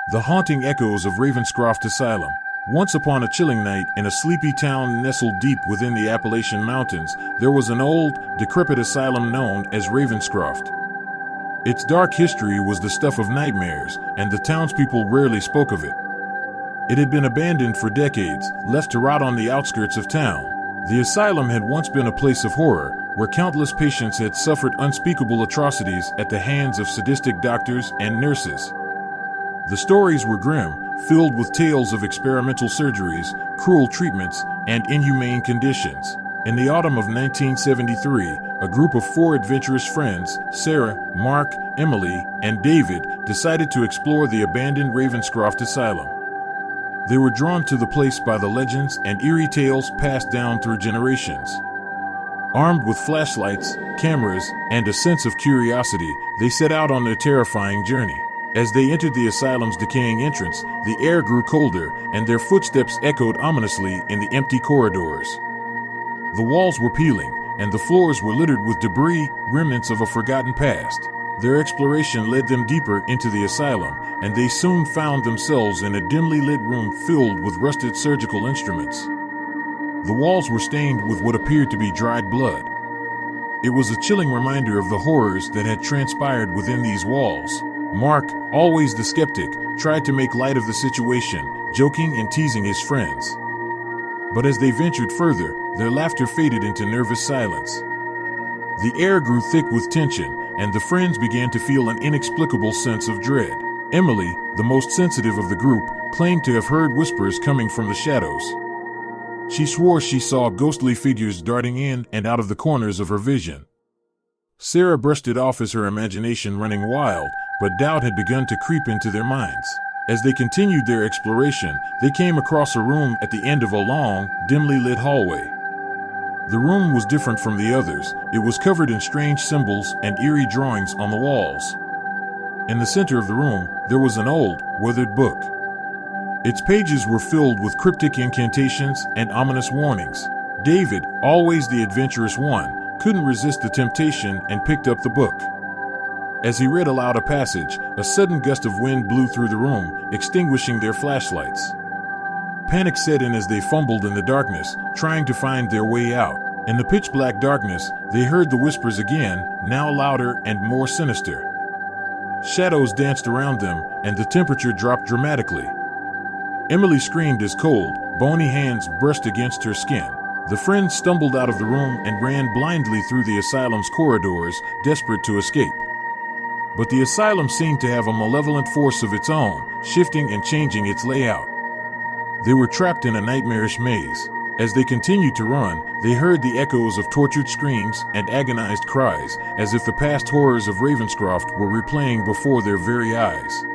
The haunting echoes of Ravenscroft Asylum. Once upon a chilling night in a sleepy town nestled deep within the Appalachian Mountains, there was an old, decrepit asylum known as Ravenscroft. Its dark history was the stuff of nightmares, and the townspeople rarely spoke of it. It had been abandoned for decades, left to rot on the outskirts of town. The asylum had once been a place of horror, where countless patients had suffered unspeakable atrocities at the hands of sadistic doctors and nurses. The stories were grim, filled with tales of experimental surgeries, cruel treatments, and inhumane conditions. In the autumn of 1973, a group of 4 adventurous friends, Sarah, Mark, Emily, and David, decided to explore the abandoned Ravenscroft Asylum. They were drawn to the place by the legends and eerie tales passed down through generations. Armed with flashlights, cameras, and a sense of curiosity, they set out on their terrifying journey. As they entered the asylum's decaying entrance, the air grew colder, and their footsteps echoed ominously in the empty corridors. The walls were peeling, and the floors were littered with debris, remnants of a forgotten past. Their exploration led them deeper into the asylum, and they soon found themselves in a dimly lit room filled with rusted surgical instruments. The walls were stained with what appeared to be dried blood. It was a chilling reminder of the horrors that had transpired within these walls. Mark, always the skeptic, tried to make light of the situation, joking and teasing his friends. But as they ventured further, their laughter faded into nervous silence. The air grew thick with tension, and the friends began to feel an inexplicable sense of dread. Emily, the most sensitive of the group, claimed to have heard whispers coming from the shadows. She swore she saw ghostly figures darting in and out of the corners of her vision. Sarah brushed it off as her imagination running wild, but doubt had begun to creep into their minds. As they continued their exploration, they came across a room at the end of a long, dimly lit hallway. The room was different from the others. It was covered in strange symbols and eerie drawings on the walls. In the center of the room, there was an old, weathered book. Its pages were filled with cryptic incantations and ominous warnings. David, always the adventurous one, couldn't resist the temptation and picked up the book. As he read aloud a passage, a sudden gust of wind blew through the room, extinguishing their flashlights. Panic set in as they fumbled in the darkness, trying to find their way out. In the pitch-black darkness, they heard the whispers again, now louder and more sinister. Shadows danced around them, and the temperature dropped dramatically. Emily screamed as cold, bony hands brushed against her skin. The friends stumbled out of the room and ran blindly through the asylum's corridors, desperate to escape. But the asylum seemed to have a malevolent force of its own, shifting and changing its layout. They were trapped in a nightmarish maze. As they continued to run, they heard the echoes of tortured screams and agonized cries, as if the past horrors of Ravenscroft were replaying before their very eyes.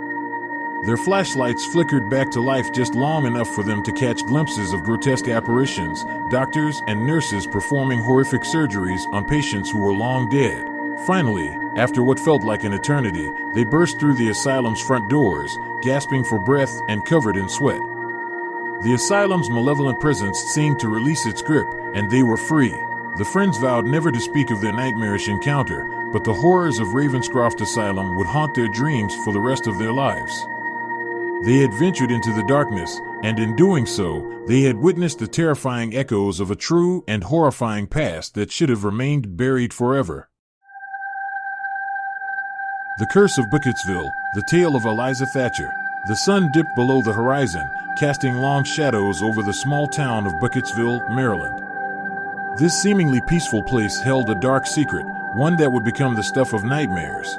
Their flashlights flickered back to life just long enough for them to catch glimpses of grotesque apparitions, doctors and nurses performing horrific surgeries on patients who were long dead. Finally, after what felt like an eternity, they burst through the asylum's front doors, gasping for breath and covered in sweat. The asylum's malevolent presence seemed to release its grip, and they were free. The friends vowed never to speak of their nightmarish encounter, but the horrors of Ravenscroft Asylum would haunt their dreams for the rest of their lives. They had ventured into the darkness, and in doing so, they had witnessed the terrifying echoes of a true and horrifying past that should have remained buried forever. The Curse of Bucketsville, the tale of Eliza Thatcher. The sun dipped below the horizon, casting long shadows over the small town of Bucketsville, Maryland. This seemingly peaceful place held a dark secret, one that would become the stuff of nightmares.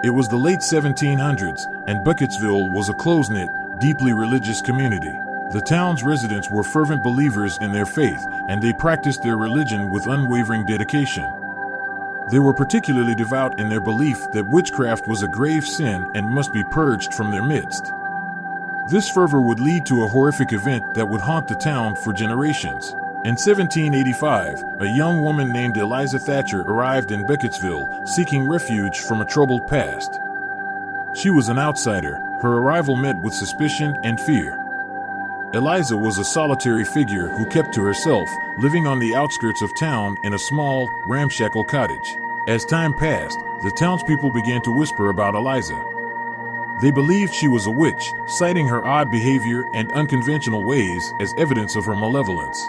It was the late 1700s, and Bucketsville was a close-knit, deeply religious community. The town's residents were fervent believers in their faith, and they practiced their religion with unwavering dedication. They were particularly devout in their belief that witchcraft was a grave sin and must be purged from their midst. This fervor would lead to a horrific event that would haunt the town for generations. In 1785, a young woman named Eliza Thatcher arrived in Bucketsville, seeking refuge from a troubled past. She was an outsider, her arrival met with suspicion and fear. Eliza was a solitary figure who kept to herself, living on the outskirts of town in a small, ramshackle cottage. As time passed, the townspeople began to whisper about Eliza. They believed she was a witch, citing her odd behavior and unconventional ways as evidence of her malevolence.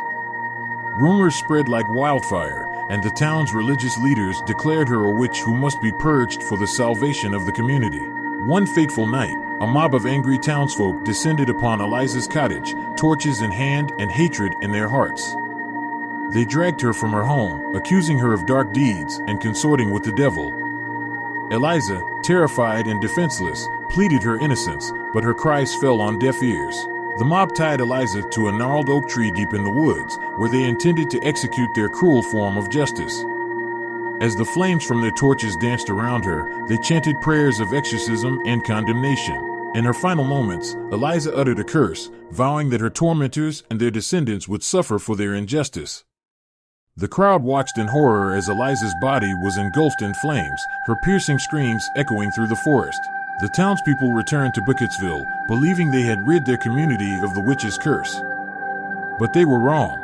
Rumors spread like wildfire, and the town's religious leaders declared her a witch who must be purged for the salvation of the community. One fateful night, a mob of angry townsfolk descended upon Eliza's cottage, torches in hand and hatred in their hearts. They dragged her from her home, accusing her of dark deeds and consorting with the devil. Eliza, terrified and defenseless, pleaded her innocence, but her cries fell on deaf ears. The mob tied Eliza to a gnarled oak tree deep in the woods, where they intended to execute their cruel form of justice. As the flames from their torches danced around her, they chanted prayers of exorcism and condemnation. In her final moments, Eliza uttered a curse, vowing that her tormentors and their descendants would suffer for their injustice. The crowd watched in horror as Eliza's body was engulfed in flames, her piercing screams echoing through the forest. The townspeople returned to Buckettsville, believing they had rid their community of the witch's curse. But they were wrong.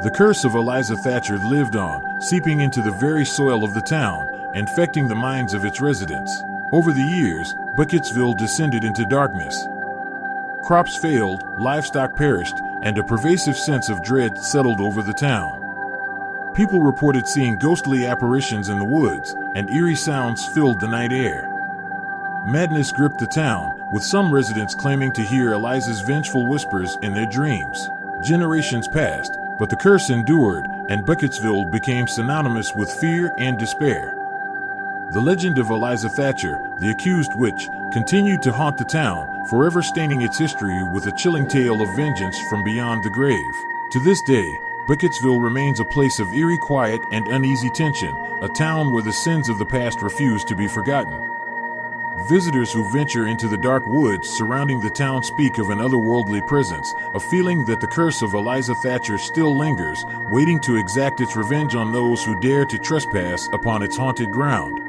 The curse of Eliza Thatcher lived on, seeping into the very soil of the town, infecting the minds of its residents. Over the years, Buckettsville descended into darkness. Crops failed, livestock perished, and a pervasive sense of dread settled over the town. People reported seeing ghostly apparitions in the woods, and eerie sounds filled the night air. Madness gripped the town, with some residents claiming to hear Eliza's vengeful whispers in their dreams. Generations passed, but the curse endured, and Buckettsville became synonymous with fear and despair. The legend of Eliza Thatcher, the accused witch, continued to haunt the town, forever staining its history with a chilling tale of vengeance from beyond the grave. To this day, Buckettsville remains a place of eerie quiet and uneasy tension, a town where the sins of the past refuse to be forgotten. Visitors who venture into the dark woods surrounding the town speak of an otherworldly presence, a feeling that the curse of Eliza Thatcher still lingers, waiting to exact its revenge on those who dare to trespass upon its haunted ground.